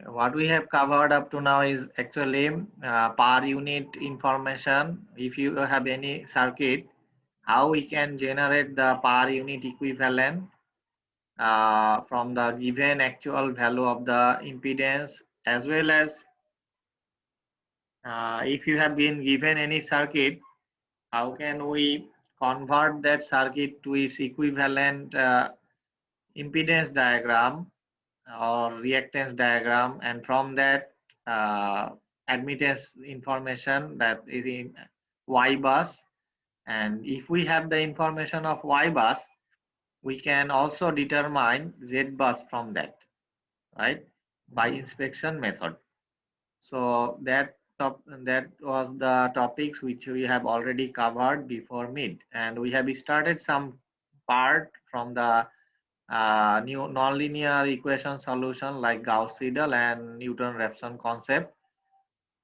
What we have covered up to now is actually per unit information. If you have any circuit, how we can generate the per unit equivalent from the given actual value of the impedance, as well as if you have been given any circuit, how can we convert that circuit to its equivalent impedance diagram or reactance diagram, and from that admittance information that is in Y bus. And if we have the information of Y bus, we can also determine Z bus from that, right, by inspection method. So that was the topics which we have already covered before mid, and we have started some part from the new nonlinear equation solution like Gauss-Seidel and Newton-Raphson concept.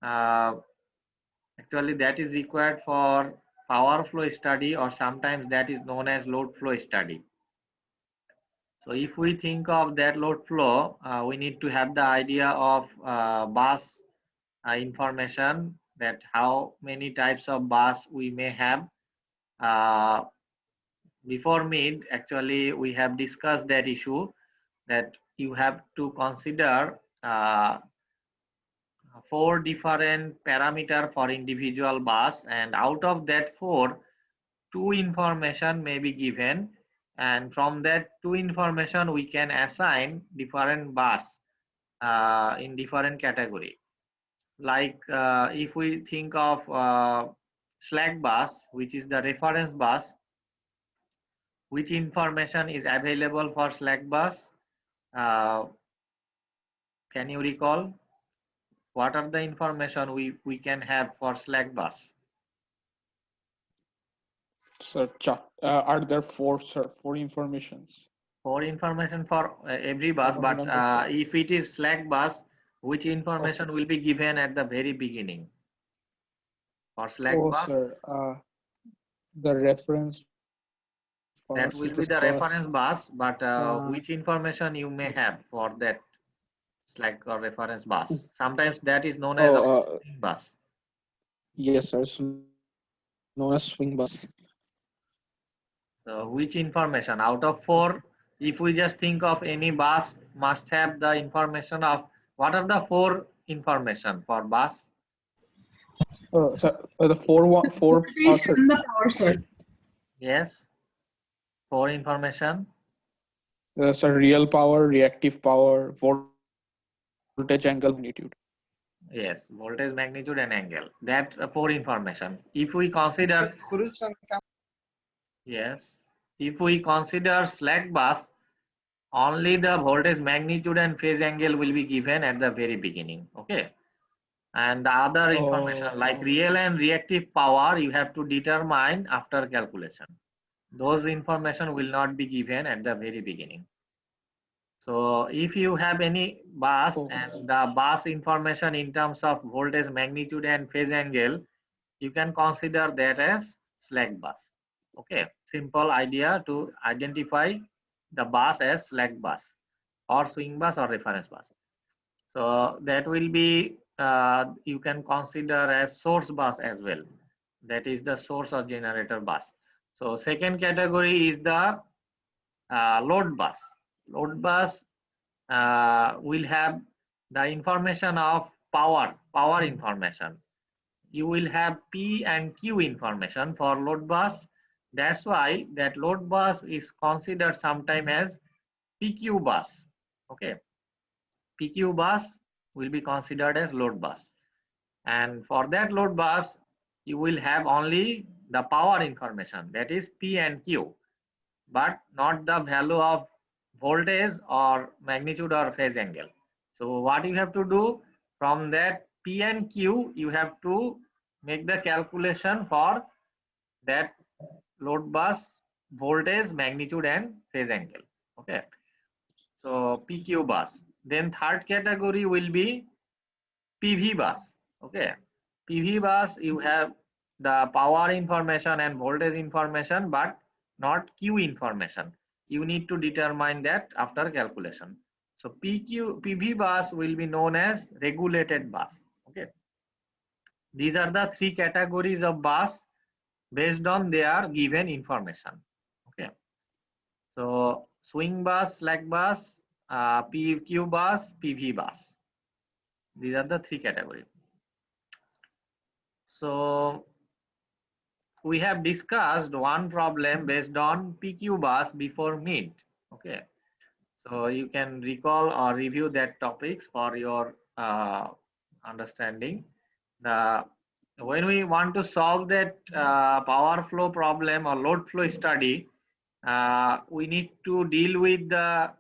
Actually, that is required for power flow study, or sometimes that is known as load flow study. So if we think of that load flow, we need to have the idea of bus information, that how many types of bus we may have. Before mid, actually, we have discussed that issue, that you have to consider 4 different parameter for individual bus, and out of that 4, 2 information may be given, and from that 2 information we can assign different bus in different category. Like if we think of slack bus, which is the reference bus, which information is available for slack bus? Can you recall? What are the information we can have for slack bus? Sir, are there four, sir, four informations? 4 information for every bus, but if it is slack bus, which information will be given at the very beginning? For slack bus? Sir, the reference bus, that will be the reference bus, but which information you may have for that slack or reference bus? Sometimes that is known as a swing bus. Yes, sir, it's known as swing bus. So which information out of 4, if we just think of any bus, must have the information of what are the 4 information for bus? Sir, the four the power source. Yes, 4 information. Sir, real power, reactive power, voltage, angle, magnitude. Yes, voltage, magnitude, and angle. That 4 information. If we consider yes, if we consider slack bus, only the voltage, magnitude, and phase angle will be given at the very beginning. Okay, and the other information like real and reactive power you have to determine after calculation. Those information will not be given at the very beginning. So if you have any bus and the bus information in terms of voltage, magnitude, and phase angle, you can consider that as slack bus. Okay, simple idea to identify the bus as slack bus or swing bus or reference bus. So that will be you can consider as source bus as well. That is the source or generator bus. So second category is the load bus. Load bus will have the information of power information. You will have P and Q information for load bus. That's why that load bus is considered sometime as PQ bus. Okay, PQ bus will be considered as load bus, and for that load bus you will have only the power information, that is P and Q, but not the value of voltage or magnitude or phase angle. So what you have to do, from that P and Q you have to make the calculation for that load bus voltage, magnitude, and phase angle. Okay, so PQ bus. Then third category will be PV bus. Okay, PV bus you have the power information and voltage information, but not Q information. You need to determine that after calculation. So PV bus will be known as regulated bus. Okay. These are the three categories of bus based on their given information. Okay. So swing bus, slack bus, PQ bus, PV bus. These are the three categories. So we have discussed one problem based on PQ bus before meet. Okay. So you can recall or review that topics for your understanding. When we want to solve that power flow problem or load flow study, we need to deal with the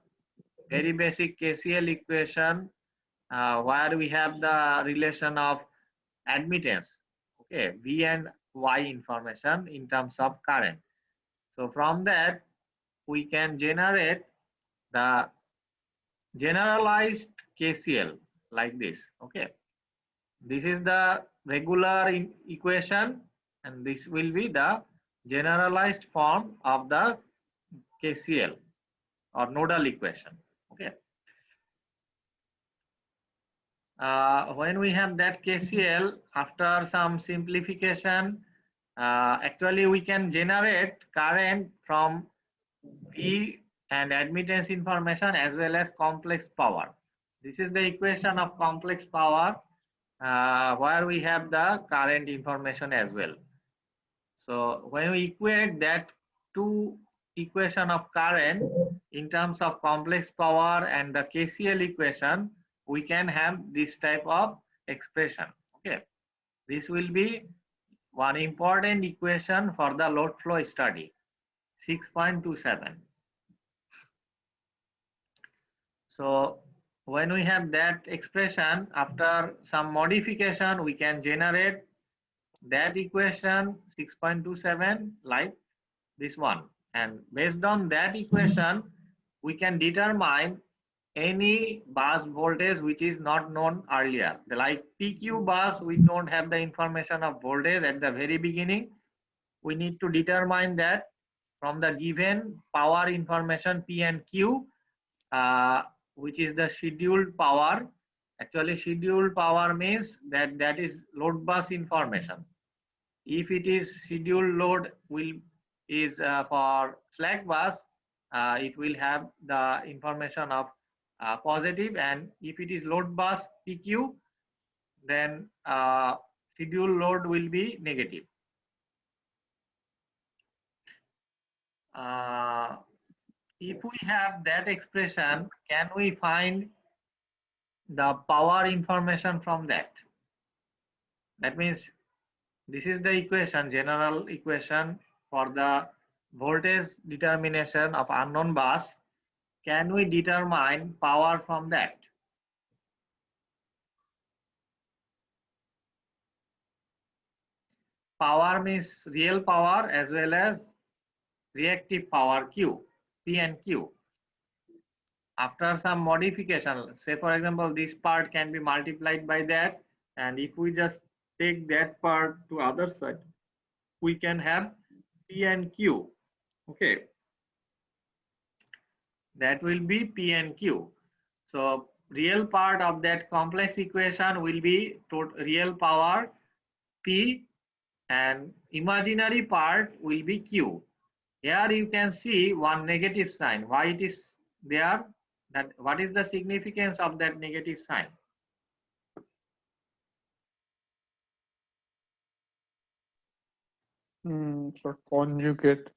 very basic KCL equation where we have the relation of admittance, okay, V and Y information in terms of current. So from that, we can generate the generalized KCL like this. Okay, this is the regular equation, and this will be the generalized form of the KCL or nodal equation. Okay. When we have that KCL, after some simplification, actually we can generate current from V and admittance information as well as complex power. This is the equation of complex power where we have the current information as well. So when we equate that two equation of current in terms of complex power and the KCL equation, we can have this type of expression. Okay, this will be one important equation for the load flow study, 6.27. So when we have that expression, after some modification, we can generate that equation 6.27 like this one, and based on that equation we can determine any bus voltage which is not known earlier. Like PQ bus, we don't have the information of voltage at the very beginning. We need to determine that from the given power information P and Q, which is the scheduled power. Actually scheduled power means that is load bus information. If it is scheduled load is for slack bus, it will have the information of positive, and if it is load bus PQ, then scheduled load will be negative. If we have that expression, can we find the power information from that? That means this is the equation, general equation for the voltage determination of unknown bus. Can we determine power from that? Power means real power as well as reactive power Q, P and Q. After some modification, say for example, this part can be multiplied by that, and if we just take that part to other side, we can have P and Q. Okay, that will be P and Q. So real part of that complex equation will be real power P, and imaginary part will be Q. Here you can see one negative sign. Why it is there? That what is the significance of that negative sign? For conjugate.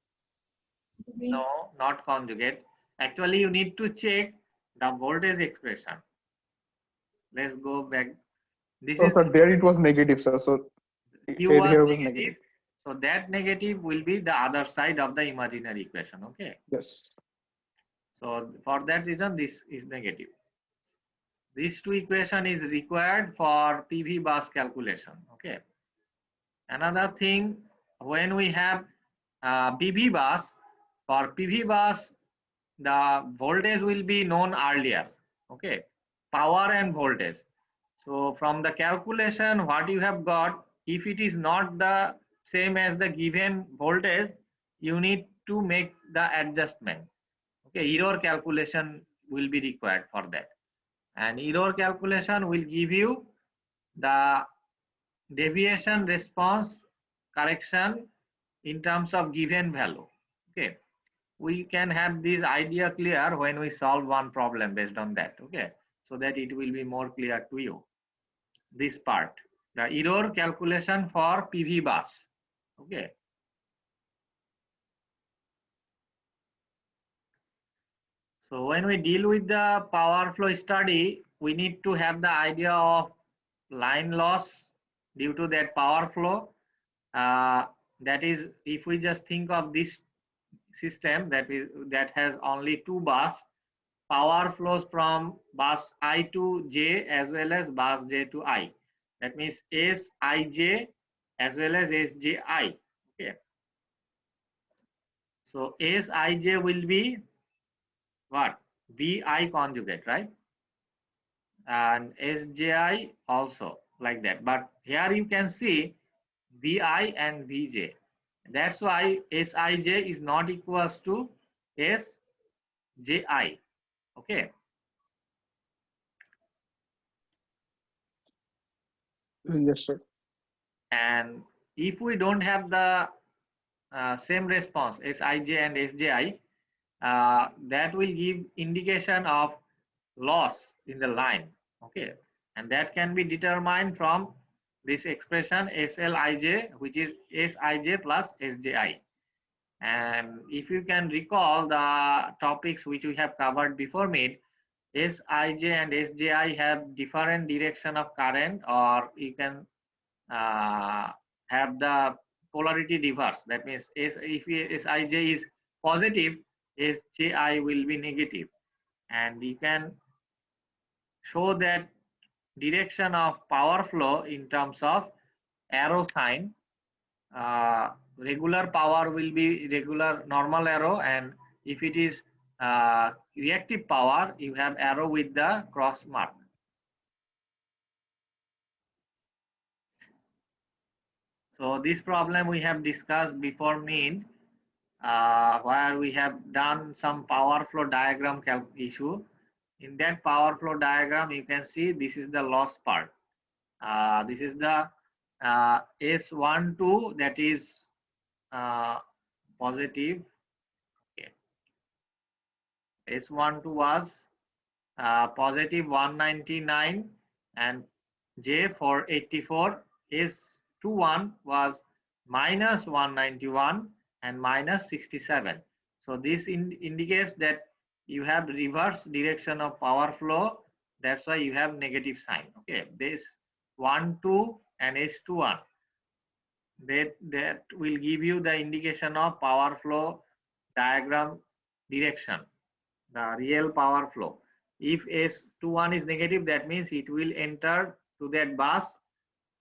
No, not conjugate. Actually, you need to check the voltage expression. Let's go back. This is sir, there it was negative, sir. So Q was here was negative. negative. So that negative will be the other side of the imaginary equation. Okay. Yes. So for that reason, this is negative. These two equation is required for PV bus calculation. Okay. Another thing, when we have PV bus, for PV bus, the voltage will be known earlier. Okay, power and voltage. So from the calculation, what you have got, if it is not the same as the given voltage, you need to make the adjustment. Okay, error calculation will be required for that. And error calculation will give you the deviation response correction in terms of given value. Okay, we can have this idea clear when we solve one problem based on that. Okay, so that it will be more clear to you, this part, the error calculation for PV bus. Okay, so when we deal with the power flow study, we need to have the idea of line loss due to that power flow. That is, if we just think of this system that has only two bus, power flows from bus I to J as well as bus J to I. That means Sij as well as Sji. Okay. So Sij will be what? Vi conjugate, right? And Sji also like that. But here you can see Vi and Vj. That's why Sij is not equals to Sji. Okay. Yes, sir. And if we don't have the same response Sij and Sji, that will give indication of loss in the line. Okay, and that can be determined from this expression Slij, which is Sij plus Sji. And if you can recall the topics which we have covered before mid, Sij and Sji have different direction of current, or you can have the polarity reverse. That means if Sij is positive, Sji will be negative. And you can show that direction of power flow in terms of arrow sign. Regular power will be regular normal arrow, and if it is reactive power, you have arrow with the cross mark. So this problem we have discussed before mid, where we have done some power flow diagram issue. In that power flow diagram, you can see this is the loss part. This is the S12, that is positive. Okay. S12 was positive 199 and J484. S21 was minus 191 and minus 67. So this indicates that you have reverse direction of power flow. That's why you have negative sign. Okay, this 1, 2 and S21, that will give you the indication of power flow diagram direction, the real power flow. If S21 is negative, that means it will enter to that bus,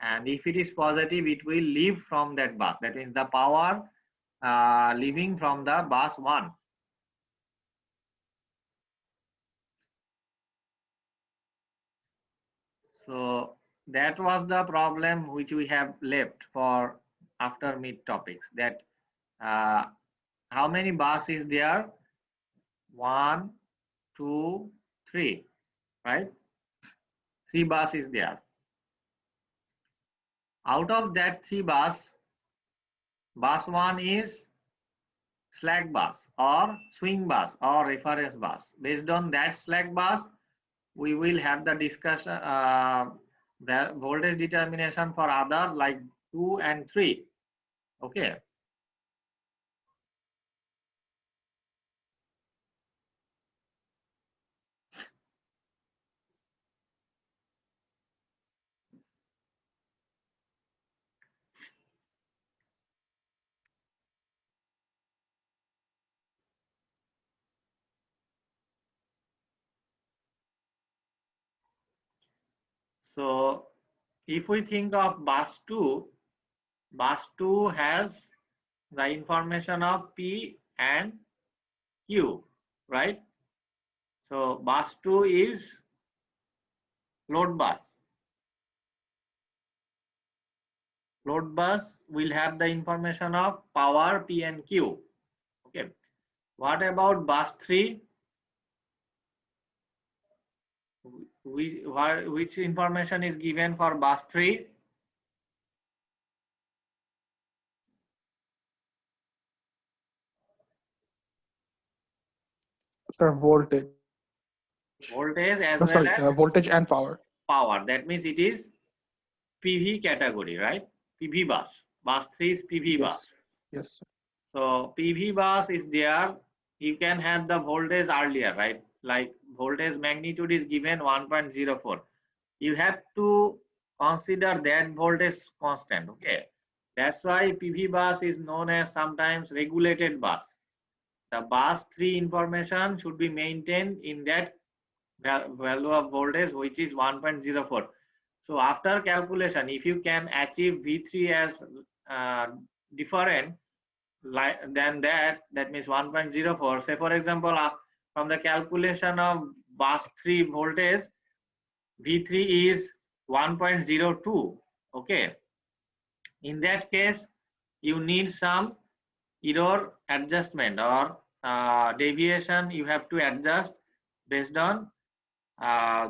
and if it is positive, it will leave from that bus. That means the power leaving from the bus 1. So that was the problem which we have left for after mid topics, that how many bus is there? 1, 2, 3, right? 3 bus is there. Out of that 3 bus, bus 1 is slack bus or swing bus or reference bus. Based on that slack bus, we will have the discussion, the voltage determination for other like 2 and 3. Okay. So if we think of bus 2 has the information of P and Q, right? So bus 2 is load bus. Load bus will have the information of power P and Q. Okay. What about bus 3? which information is given for bus 3? Sir, voltage. Voltage as Sorry, well as voltage and power. power. That means it is PV category, right? PV bus. Bus 3 is PV Yes. bus. Yes, sir. So PV bus is there. You can have the voltage earlier, right? Like voltage magnitude is given 1.04. You have to consider that voltage constant. Okay. That's why PV bus is known as sometimes regulated bus. The bus 3 information should be maintained in that value of voltage, which is 1.04. So after calculation, if you can achieve V3 as different than that means 1.04. Say for example, from the calculation of bus 3 voltage, V3 is 1.02. Okay. In that case, you need some error adjustment or deviation you have to adjust based on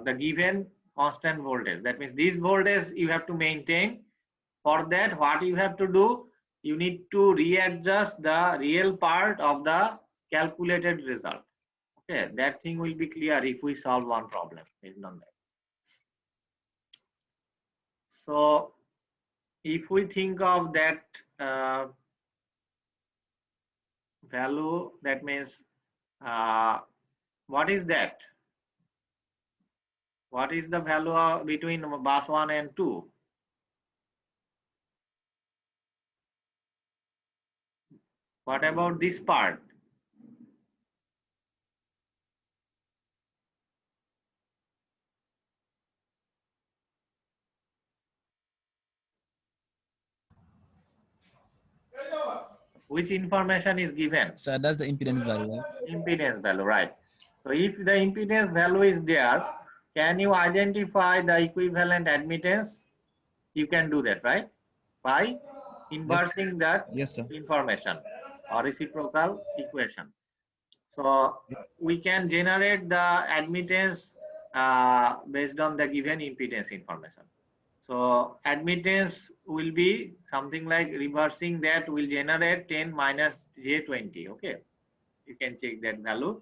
the given constant voltage. That means this voltage you have to maintain. For that, what you have to do, you need to readjust the real part of the calculated result. Okay, that thing will be clear if we solve one problem based on that. So if we think of that value, that means what is that? What is the value between bus 1 and 2? What about this part? Which information is given? So that's the impedance value, right? Impedance value, right? So if the impedance value is there, can you identify the equivalent admittance? You can do that, right? By inversing that Yes, sir. information or reciprocal equation. So we can generate the admittance based on the given impedance information. So admittance will be something like reversing that will generate 10 minus J20. Okay, you can check that value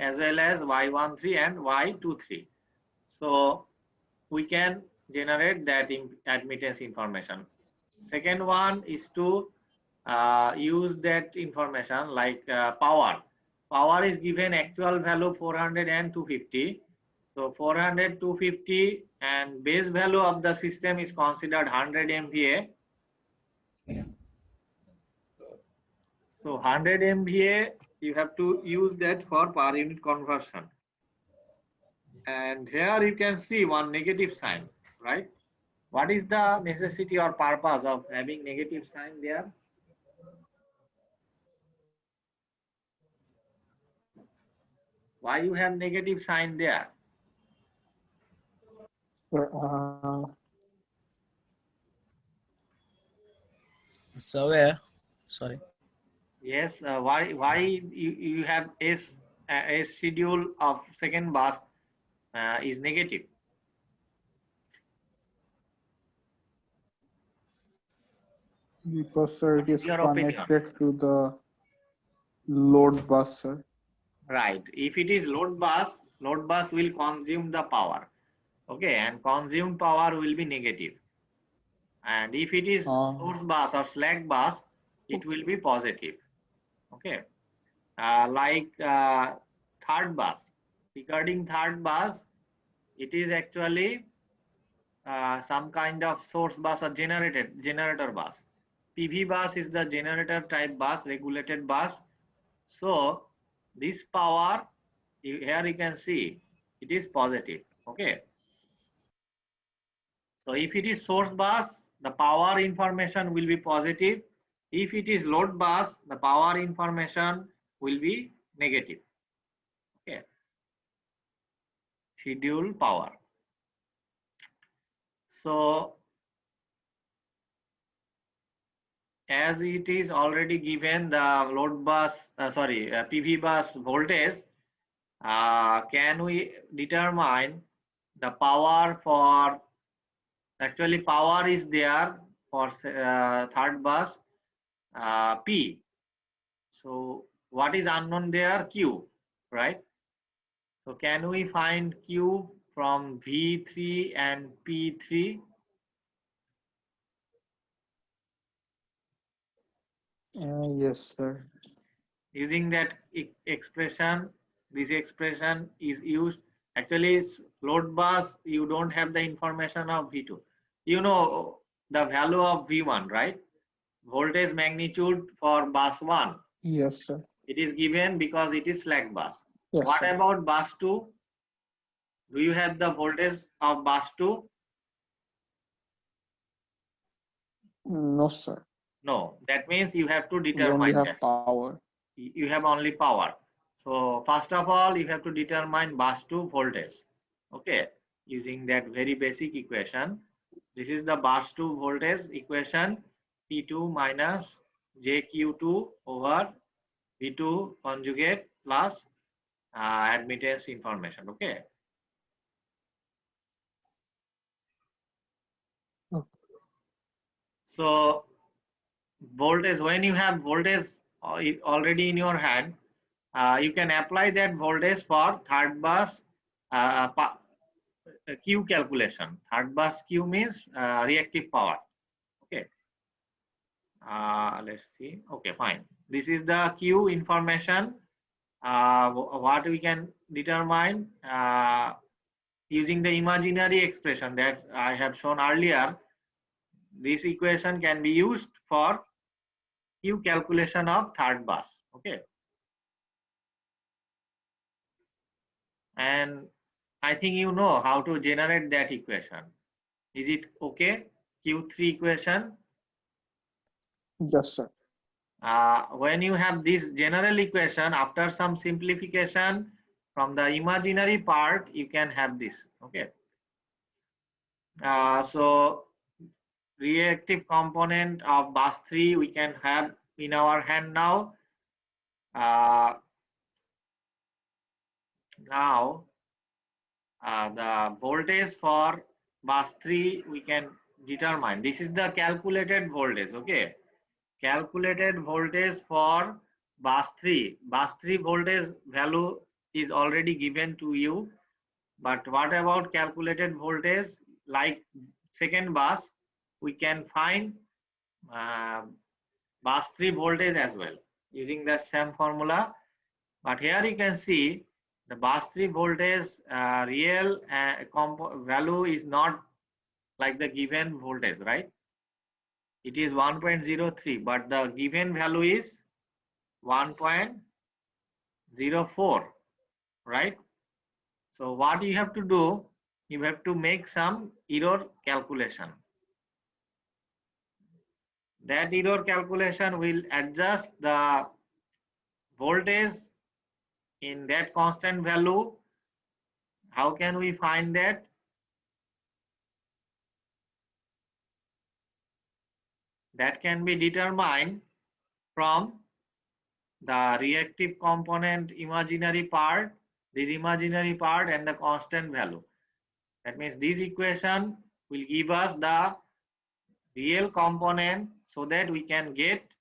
as well as Y13 and Y23. So we can generate that admittance information. Second one is to use that information like power. Power is given actual value 400 and 250. So 400, 250 and base value of the system is considered 100 MVA. So 100 MVA, you have to use that for per unit conversion. And here you can see one negative sign, right? What is the necessity or purpose of having negative sign there? Why you have negative sign there? Sir, So where? Sorry. Yes, why you have a schedule of second bus is negative? because sir, What it is is your opinion? connected to the load bus, sir. Right. If it is load bus will consume the power. Okay, and consumed power will be negative. And if it is source bus or slack bus, it will be positive. Okay, like third bus. Regarding third bus, it is actually some kind of source bus or generator bus. PV bus is the generator type bus, regulated bus. So this power, here you can see it is positive. Okay. So if it is source bus, the power information will be positive. If it is load bus, the power information will be negative. Okay. Schedule power. So as it is already given the load bus, PV bus voltage, can we determine the power for, actually power is there for third bus P. So what is unknown there? Q, right? So can we find Q from V3 and P3? Yes, sir. Using that expression, this expression is used. Actually, load bus, you don't have the information of V2. You know the value of V1, right? Voltage magnitude for bus 1. Yes, sir. It is given because it is slack bus. Yes, What sir. about bus 2? Do you have the voltage of bus 2? No, sir. No. That means you have to We only determine have that. power. You have only power. So first of all, you have to determine bus 2 voltage. Okay. Using that very basic equation. This is the bus 2 voltage equation. P2 minus JQ2 over V2 conjugate plus admittance information. Okay. Okay. So voltage, when you have voltage already in your hand, you can apply that voltage for third bus Q calculation. Third bus Q means reactive power. Okay. Let's see. Okay, fine. This is the Q information. What we can determine using the imaginary expression that I have shown earlier. This equation can be used for Q calculation of third bus. Okay. And I think you know how to generate that equation. Is it okay? Q3 equation. Yes, sir. When you have this general equation, after some simplification from the imaginary part, you can have this. Okay. So reactive component of bus 3 we can have in our hand now. Now the voltage for bus 3 we can determine. This is the calculated voltage. Okay. Calculated voltage for bus 3. Bus 3 voltage value is already given to you. But what about calculated voltage? Like second bus, we can find bus 3 voltage as well using the same formula. But here you can see the bus 3 voltage real value is not like the given voltage, right? It is 1.03, but the given value is 1.04, right? So what you have to do, you have to make some error calculation. That error calculation will adjust the voltage in that constant value. How can we find that? That can be determined from the reactive component imaginary part, this imaginary part and the constant value. That means this equation will give us the real component so that we can get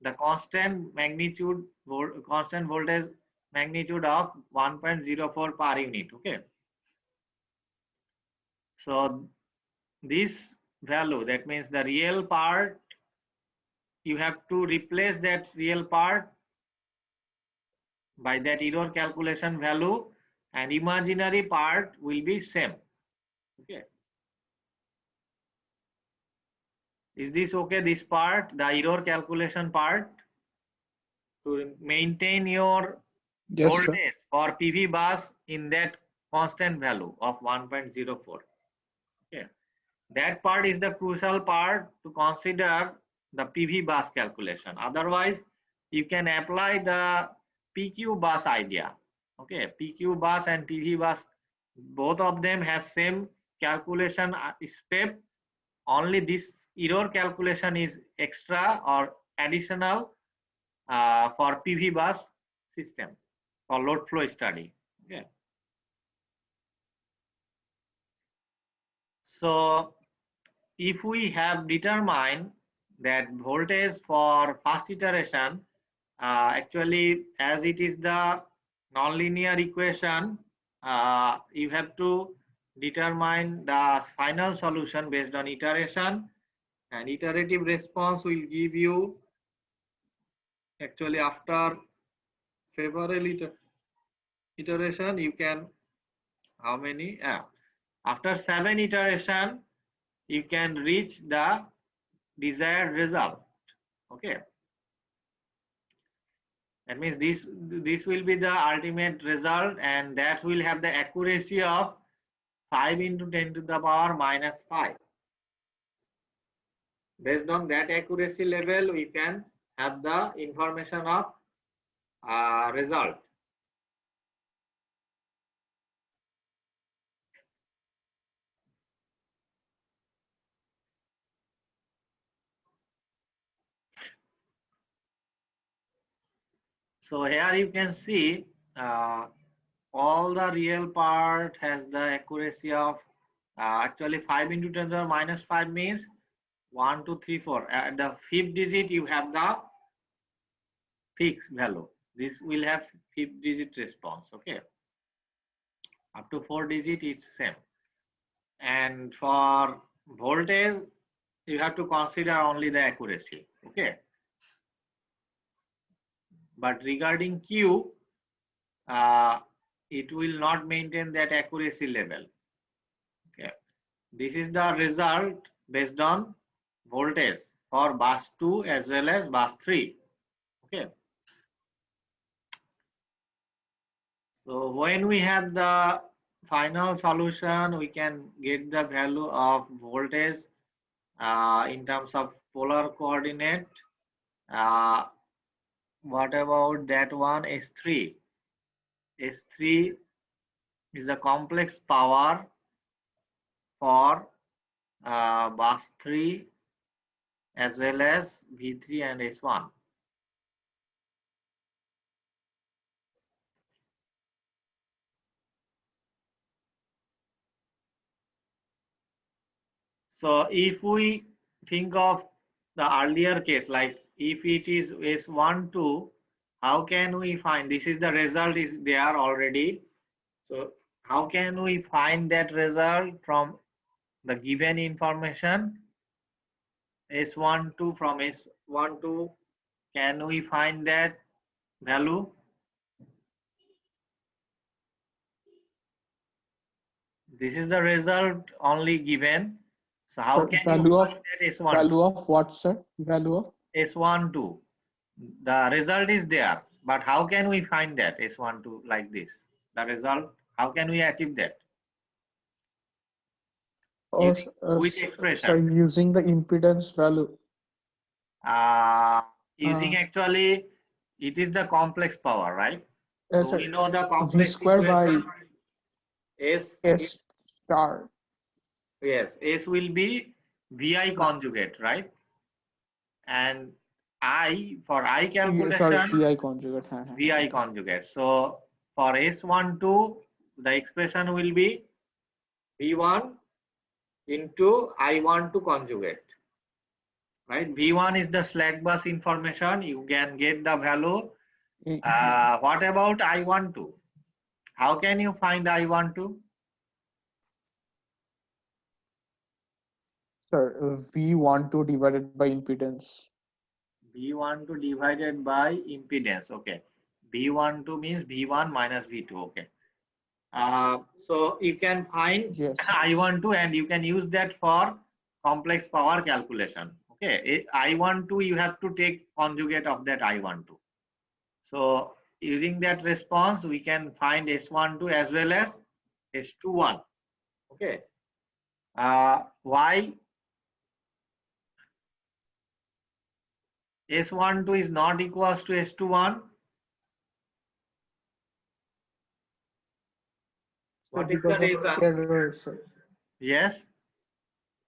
the constant magnitude, constant voltage magnitude of 1.04 per unit. Okay. So this value, that means the real part, you have to replace that real part by that error calculation value, and imaginary part will be same. Okay. Is this okay? This part, the error calculation part, to maintain your Yes, sir. voltage for PV bus in that constant value of 1.04. Okay. That part is the crucial part to consider the PV bus calculation. Otherwise, you can apply the PQ bus idea. Okay, PQ bus and PV bus, both of them has same calculation step. Only this error calculation is extra or additional for PV bus system for load flow study. So if we have determined that voltage for first iteration, actually as it is the nonlinear equation, you have to determine the final solution based on iteration, and iterative response will give you actually after several iteration you can how many after 7 iteration you can reach the desired result. Okay, that means this will be the ultimate result, and that will have the accuracy of 5 into 10 to the power minus 5. Based on that accuracy level we can have the information of result. So here you can see all the real part has the accuracy of actually 5 into 10 to the minus 5 means 1, 2, 3, 4. At the fifth digit you have the fixed value. This will have fifth digit response. Okay, up to 4 digit it's same. And for voltage you have to consider only the accuracy. Okay, but regarding Q, it will not maintain that accuracy level. Okay, this is the result based on voltage for bus 2 as well as bus 3. Okay, so when we have the final solution we can get the value of voltage in terms of polar coordinate. What about that one? S3 is a complex power for bus 3 as well as V3 and S1. So if we think of the earlier case, like if it is S12, how can we find? This is the result is there already. So how can we find that result from the given information? S12 from S12, can we find that value? This is the result only given. So how Sir, can you value of find that S12? value of what, sir? Value of S12. The result is there, but how can we find that S12 like this? The result, how can we achieve that? or Using which sir, expression? using the impedance value. Using actually, it is the complex power, right? So Sir, we know the V complex square by equation. S, S star. yes, S will be VI conjugate, right? And I, for I Yeah, sorry, calculation, VI conjugate. VI conjugate. So for S12, the expression will be V1 into I12 conjugate, right? V1 is the slack bus information. You can get the value. What about I12? How can you find I12? Sir, V12 divided by impedance. V12 divided by impedance. Okay. V12 means V1 minus V2. Okay. So you can find Yes. I12 and you can use that for complex power calculation. Okay. I12 you have to take conjugate of that I12. So using that response we can find S12 as well as S21. Okay. Why S12 is not equals to S21? What is the reason? Error, sir. Yes.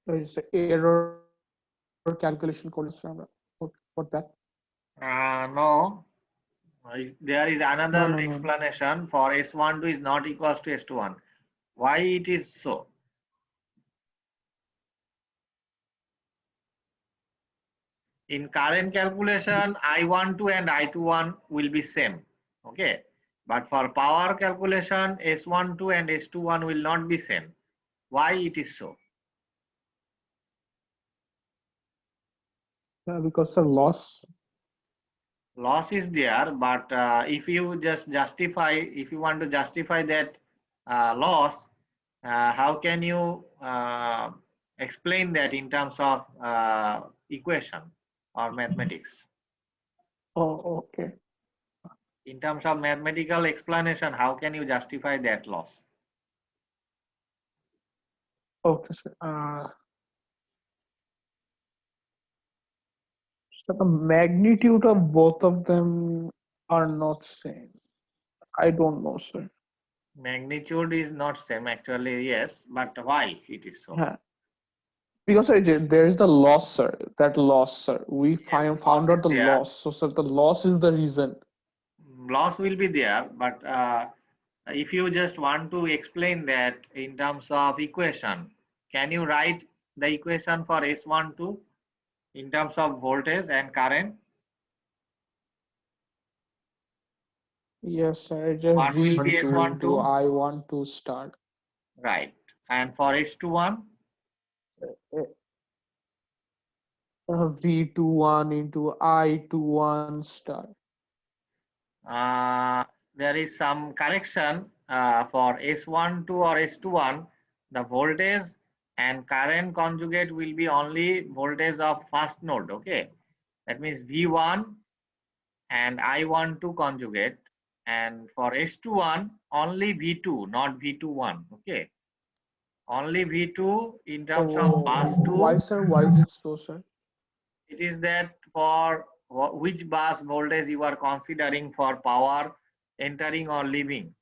It's error calculation code. What that? No. There is another No. explanation for S12 is not equals to S21. Why it is so? In current calculation, I12 and I21 will be same. Okay. But for power calculation, S12 and S21 will not be same. Why it is so? Because the loss. Loss is there, but if you just justify, if you want to justify that loss, how can you explain that in terms of equation or mathematics? Oh, okay. In terms of mathematical explanation, how can you justify that loss? Okay, sir. So the magnitude of both of them are not same. I don't know, sir. Magnitude is not same actually, yes, but why it is so? Yeah. Because sir, there is the loss, sir. That loss, sir. We Yes, found loss is out the there. loss. So, sir, the loss is the reason. Loss will be there, but if you just want to explain that in terms of equation, can you write the equation for S12 in terms of voltage and current? Yes, sir. Just What will be V2 into S12? I want to start. Right. And for S21? V21 into I21 start. There is some correction for S12 or S21. The voltage and current conjugate will be only voltage of first node. Okay. That means V1 and I12 conjugate, and for S21 only V2, not V21. Okay, only V2 in terms of Oh, bus why, 2. sir? Why is it so, sir? It is that for which bus voltage you are considering for power entering or leaving.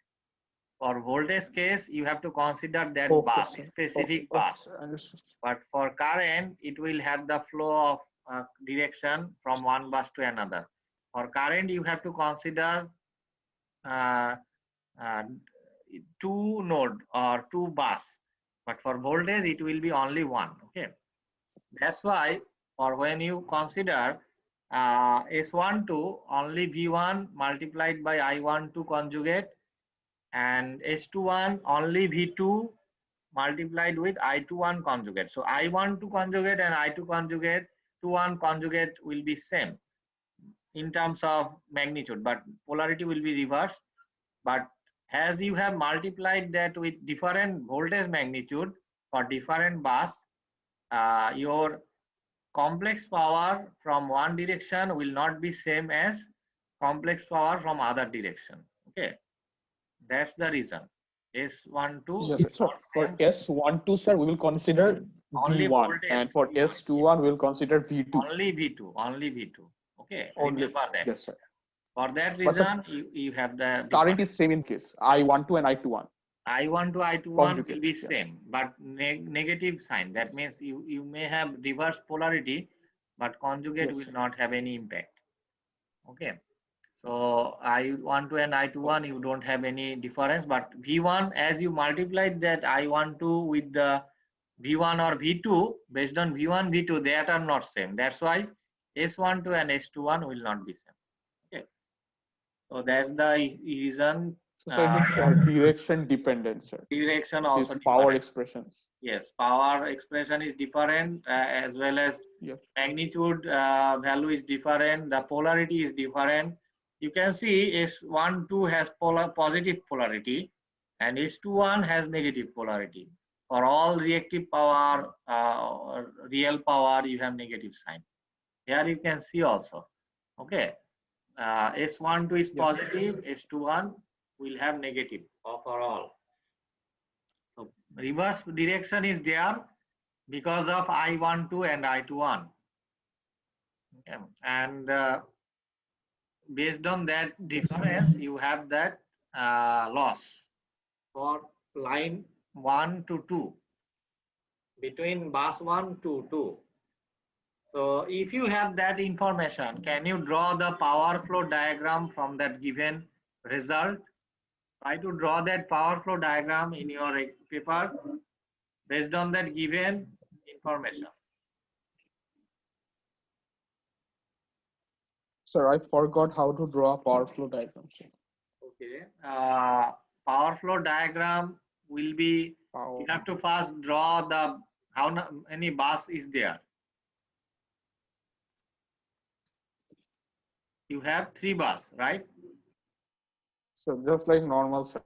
For voltage case, you have to consider that Okay, bus, sir. specific Okay, bus. sir. Understood. But for current, it will have the flow of direction from one bus to another. For current, you have to consider uh, uh, two node or two bus, but for voltage it will be only one. Okay, that's why for when you consider S12 only V1 multiplied by I12 conjugate, and S21 only V2 multiplied with I21 conjugate. So I12 conjugate and I2 conjugate, 21 conjugate will be same in terms of magnitude, but polarity will be reversed. But as you have multiplied that with different voltage magnitude for different bus, your complex power from one direction will not be same as complex power from other direction. Okay, that's the reason. S12 Yes, is sir. So not for same. S12, sir, we will consider Only V1, voltage and for V1. S21, we will consider V2 Only V2. Only V2. Okay, only. remember that. Yes, sir. For that But sir, reason, you have the current difference. is same in case I12 and I21 I1 to I21 will conjugate. be Yeah. same, but negative sign. That means you may have reverse polarity, but conjugate Yes, will sir. not have any impact. Okay. So I12 and Okay. I21, you don't have any difference, but V1, as you multiplied that I12 with the V1 or V2, based on V1, V2, that are not same. That's why S12 and S21 will not be same. Okay. So that's the reason. So, sir, it is direction dependent, sir. Direction These also power different. expressions. Yes, power expression is different, as well as Yes. magnitude value is different. The polarity is different. You can see S12 has positive polarity and S21 has negative polarity. For all reactive power, or real power, you have negative sign. Here you can see also. Okay, S12 is Yes, sir. positive, S21 will have negative overall. So reverse direction is there because of I12 and I21. Okay. And based on that Yes, sir. difference, you have that loss for line 1 to 2, between bus 1 to 2. So if you have that information, can you draw the power flow diagram from that given result? Try to draw that power flow diagram in your paper based on that given information. Sir, I forgot how to draw a power flow diagram. Sir. Okay. Power flow diagram will be, you Power. have to first draw the, how many bus is there? You have 3 bus, right? So just like normal, sir.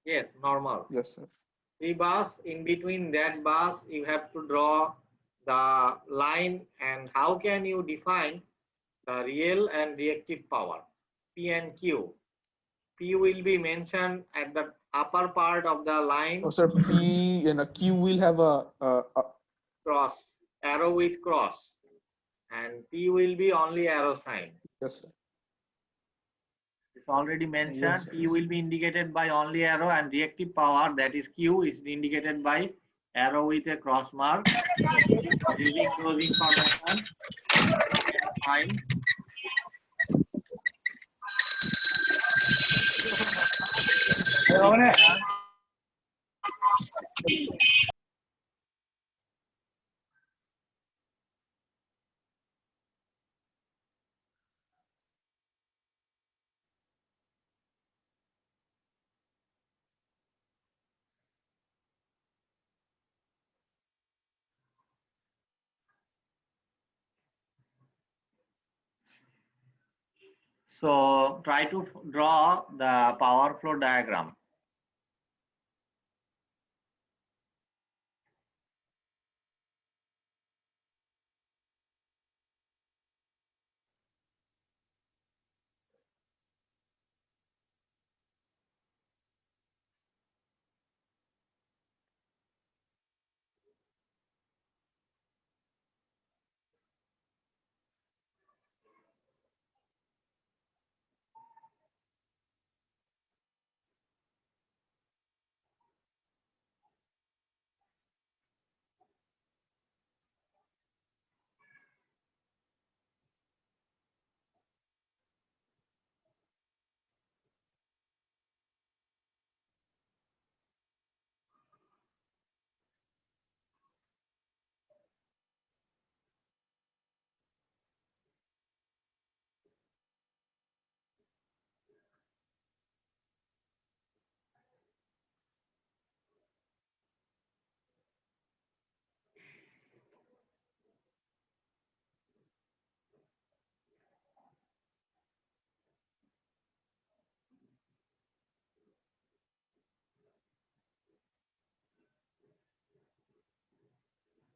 Yes, normal. Yes, sir. 3 bus, in between that bus, you have to draw the line. And how can you define the real and reactive power, P and Q? P will be mentioned at the upper part of the line, Oh, sir, P and a Q will have a cross, arrow with cross, and P will be only arrow sign. yes, sir. It's already Yes, mentioned. sir. P will be indicated by only arrow, and reactive power, that is Q, is indicated by arrow with a cross mark. Using those information, you can find so try to draw the power flow diagram.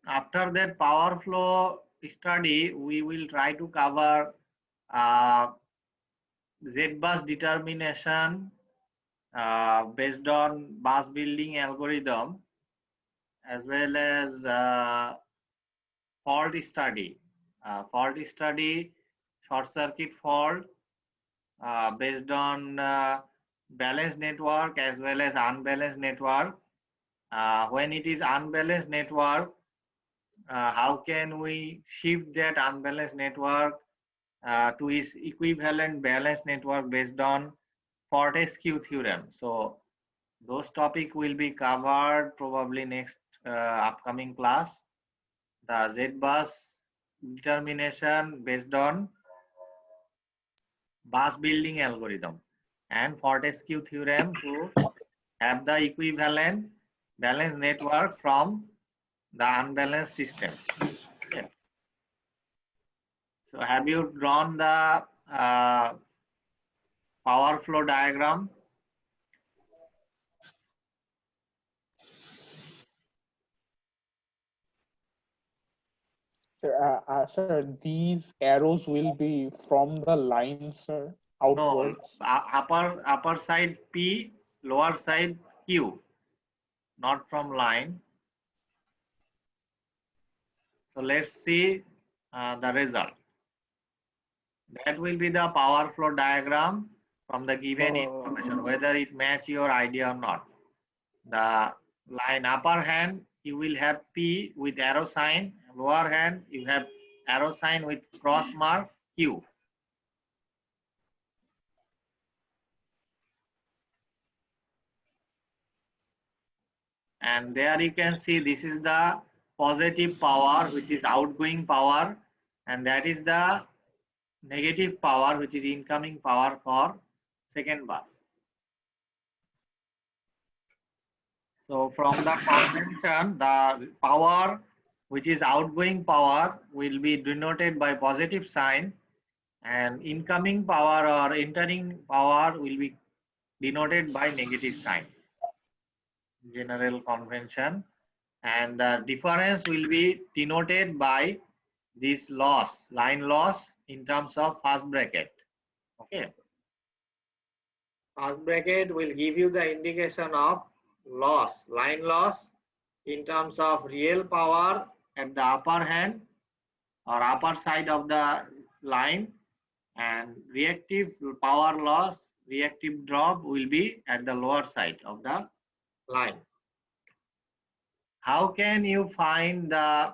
After that power flow study, we will try to cover uh, Z bus determination based on bus building algorithm, as well as fault study. Fault study, short circuit fault based on balanced network as well as unbalanced network. When it is unbalanced network, how can we shift that unbalanced network to its equivalent balanced network based on Fortescue theorem? So those topic will be covered probably next upcoming class. The Z bus determination based on bus building algorithm and Fortescue theorem to have the equivalent balanced network from the unbalanced system. Okay. So have you drawn the power flow diagram? Sir, these arrows will be from the line, sir, No, outwards. upper side P, lower side Q, not from line. So let's see the result. That will be the power flow diagram from the given information, whether it match your idea or not. The line upper hand, you will have P with arrow sign. Lower hand, you have arrow sign with cross mark Q. And there you can see this is the positive power, which is outgoing power, and that is the negative power, which is incoming power for second bus. So from the convention, the power which is outgoing power will be denoted by positive sign, and incoming power or entering power will be denoted by negative sign. General convention, and the difference will be denoted by this loss, line loss, in terms of first bracket. Okay. First bracket will give you the indication of loss, line loss, in terms of real power at the upper hand or upper side of the line, and reactive power loss, reactive drop will be at the lower side of the line. How can you find the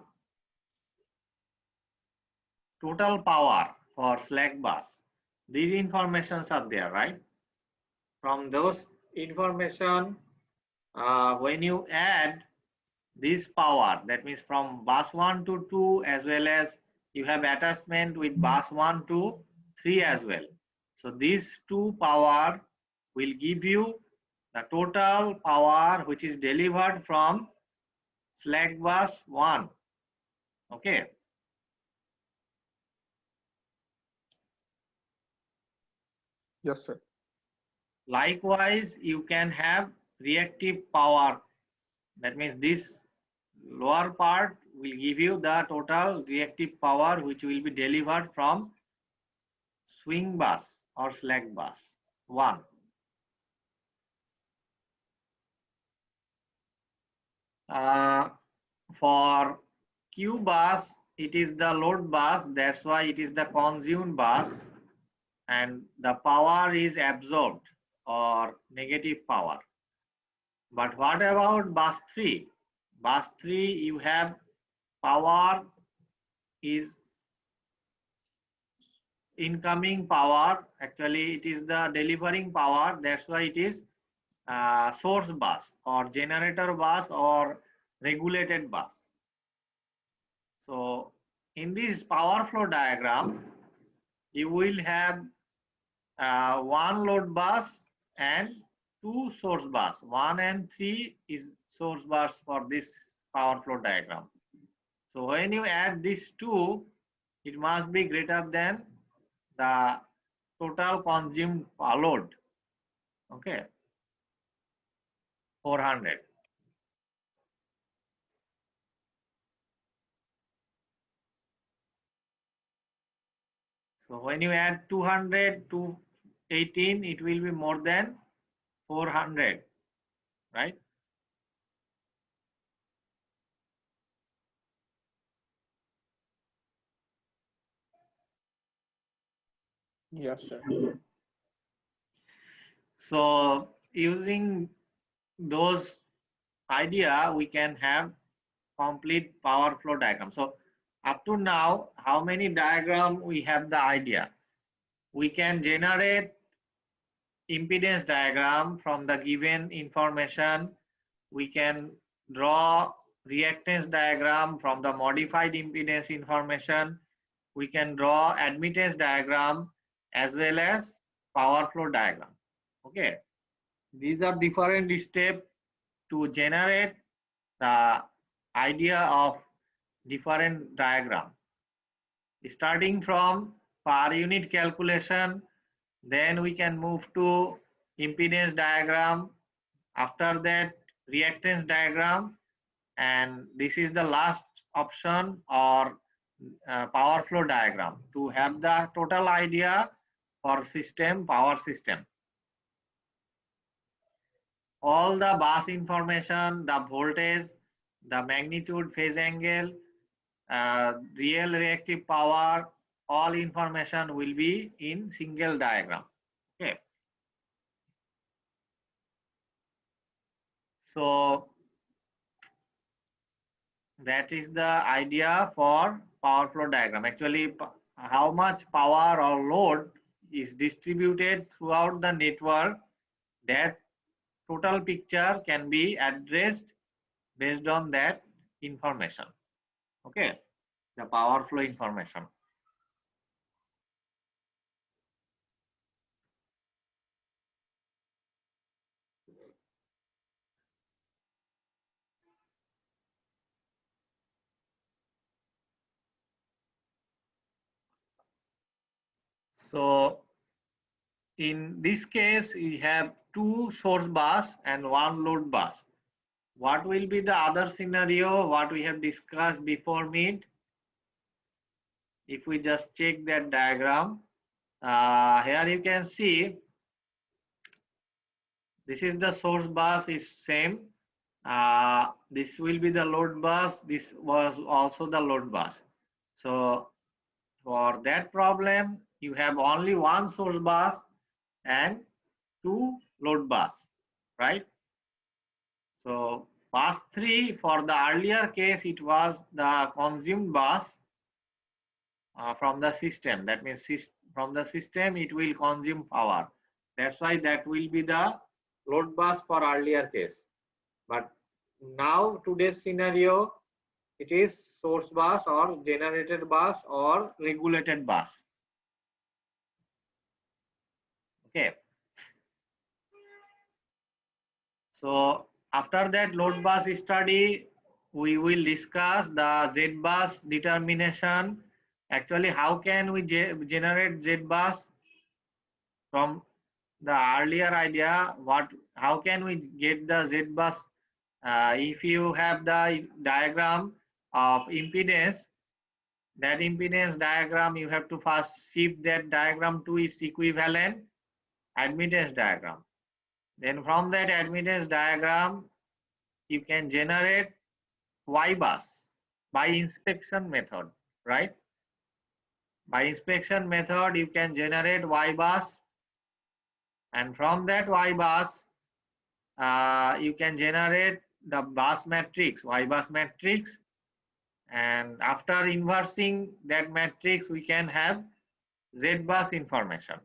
total power for slack bus? These informations are there, right? From those information, when you add this power, that means from bus 1 to 2, as well as you have attachment with bus 1 to 3 as well. So these two power will give you the total power which is delivered from slack bus 1. Okay. Yes, sir. Likewise, you can have reactive power. That means this lower part will give you the total reactive power which will be delivered from swing bus or slack bus 1. For Q bus, it is the load bus, that's why it is the consumed bus, and the power is absorbed or negative power. But what about bus 3? Bus 3, you have power is incoming power. Actually, it is the delivering power. That's why it is source bus or generator bus or regulated bus. So in this power flow diagram, you will have one load bus and two source bus. 1 and 3 is source bus for this power flow diagram. So when you add these two, it must be greater than the total consumed load. Okay, 400. So when you add 200 to 18, it will be more than 400, right? Yes, sir. So using those idea, we can have complete power flow diagram. So up to now, how many diagram we have the idea? We can generate impedance diagram from the given information. We can draw reactance diagram from the modified impedance information. We can draw admittance diagram as well as power flow diagram. Okay, these are different steps to generate the idea of different diagram. Starting from per unit calculation, then we can move to impedance diagram. After that, reactance diagram, and this is the last option, or power flow diagram, to have the total idea for system, power system. All the bus information, the voltage, the magnitude, phase angle, real reactive power, all information will be in single diagram. Okay. So that is the idea for power flow diagram. Actually, how much power or load is distributed throughout the network, that total picture can be addressed based on that information. Okay, the power flow information. So in this case, we have two source bus and one load bus. What will be the other scenario, what we have discussed before mid? If we just check that diagram, here you can see this is the source bus, is same. This will be the load bus. This was also the load bus. So for that problem, you have only one source bus and two load bus, right? So bus 3, for the earlier case, it was the consumed bus from the system. That means from the system, it will consume power. That's why that will be the load bus for earlier case. But now today's scenario, it is source bus or generated bus or regulated bus. Okay. So after that load bus study, we will discuss the Z bus determination. Actually, how can we generate Z bus from the earlier idea? How can we get the Z bus? If you have the diagram of impedance, that impedance diagram, you have to first shift that diagram to its equivalent admittance diagram. Then from that admittance diagram, you can generate Y bus by inspection method, right? By inspection method, you can generate Y bus, and from that Y bus, you can generate the bus matrix, Y bus matrix, and after inversing that matrix, we can have Z bus information,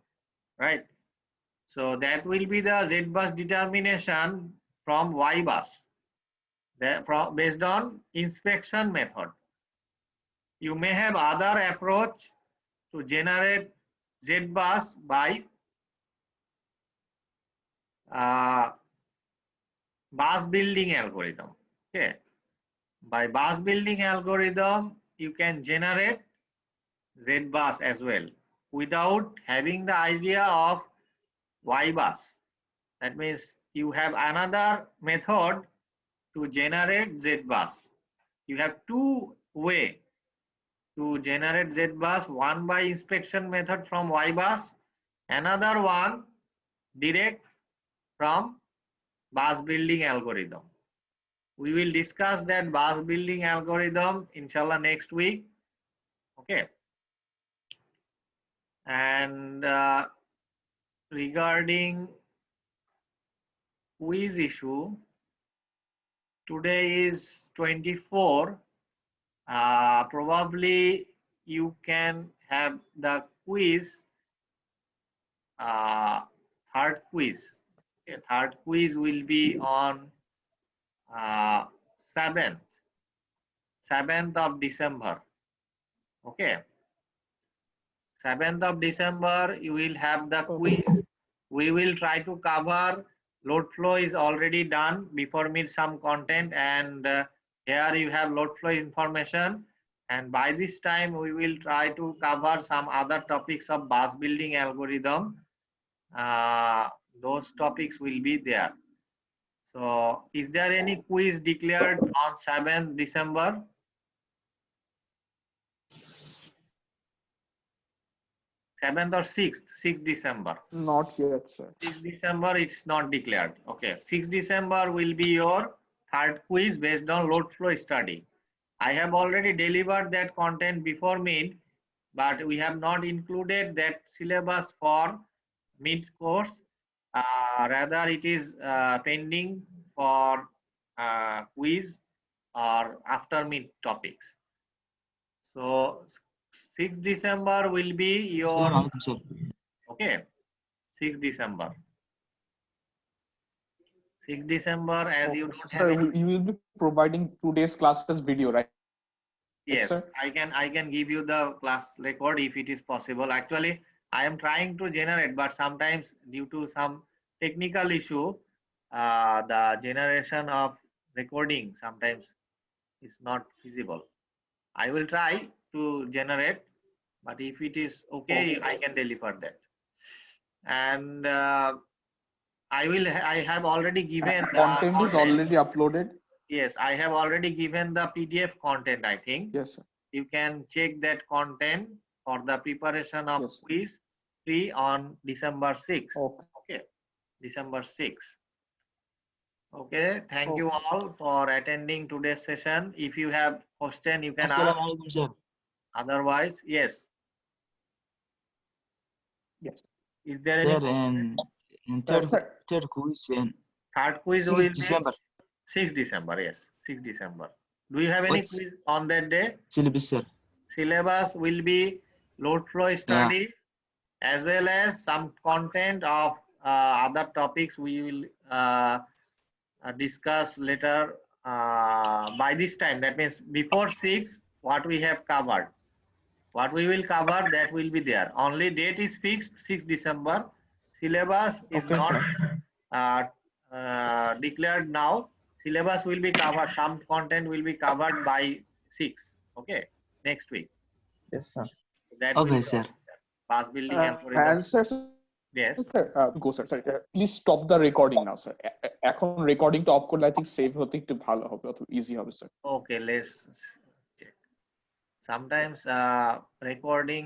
right? So that will be the Z bus determination from Y bus, based on inspection method. You may have other approach to generate Z bus by bus building algorithm. Okay, by bus building algorithm, you can generate Z bus as well without having the idea of Y bus. That means you have another method to generate Z bus. You have two ways to generate Z bus, one by inspection method from Y bus, another one direct from bus building algorithm. We will discuss that bus building algorithm inshallah next week. Okay. And regarding quiz issue, today is 24. Probably you can have the quiz, third quiz. Okay, third quiz will be on 7th of December. Okay. 7th of December, you will have the quiz. We will try to cover load flow is already done before mid some content, and here you have load flow information. And by this time, we will try to cover some other topics of bus building algorithm. Those topics will be there. So is there any quiz declared on 7th December? 7th or 6th December? Not yet, sir. 6th December, it's not declared. Okay, 6th December will be your third quiz based on load flow study. I have already delivered that content before mid, but we have not included that syllabus for mid course. Rather, it is pending for quiz or after mid topics. So 6th December will be your, okay, 6th December. 6th December, as you don't have Sir, you will be providing today's classes video, right? Yes, sir? I can give you the class record if it is possible. Actually, I am trying to generate, but sometimes due to some technical issue, the generation of recording sometimes is not feasible. I will try to generate, But if it is okay, Okay. I can deliver that. And I have already given the Content is content. already uploaded. Yes, I have already given the PDF content, I think. Yes, sir. You can check that content for the preparation of Yes. quiz free on December 6th. Okay. Okay, December 6th. Okay, thank you Okay. all for attending today's session. If you have question, you can ask. Assalamualaikum, sir. Otherwise, yes. Yes. Is there any Sir, question? in Sir, third quiz in Third quiz 6 will be December. 6 December. Yes, 6 December. Do you have any What's quiz on that day? syllabus, sir? Syllabus will be load flow study as well as some content of other topics we will discuss later by this time. That means before 6, what we have covered. What we will cover, that will be there. Only date is fixed, 6 December. Syllabus is Okay, not sir. declared now. Syllabus will be covered. Some content will be covered by 6. Okay, next week. Yes, sir. That will Okay, be sir. bus building algorithm. and sir, Yes. go sir. Sorry. Please stop the recording now, sir. এখন রেকর্ডিংটা of করলে I think save হতে একটু ভালো হবে অথবা easy হবে, sir. Okay, let's check. Sometimes recording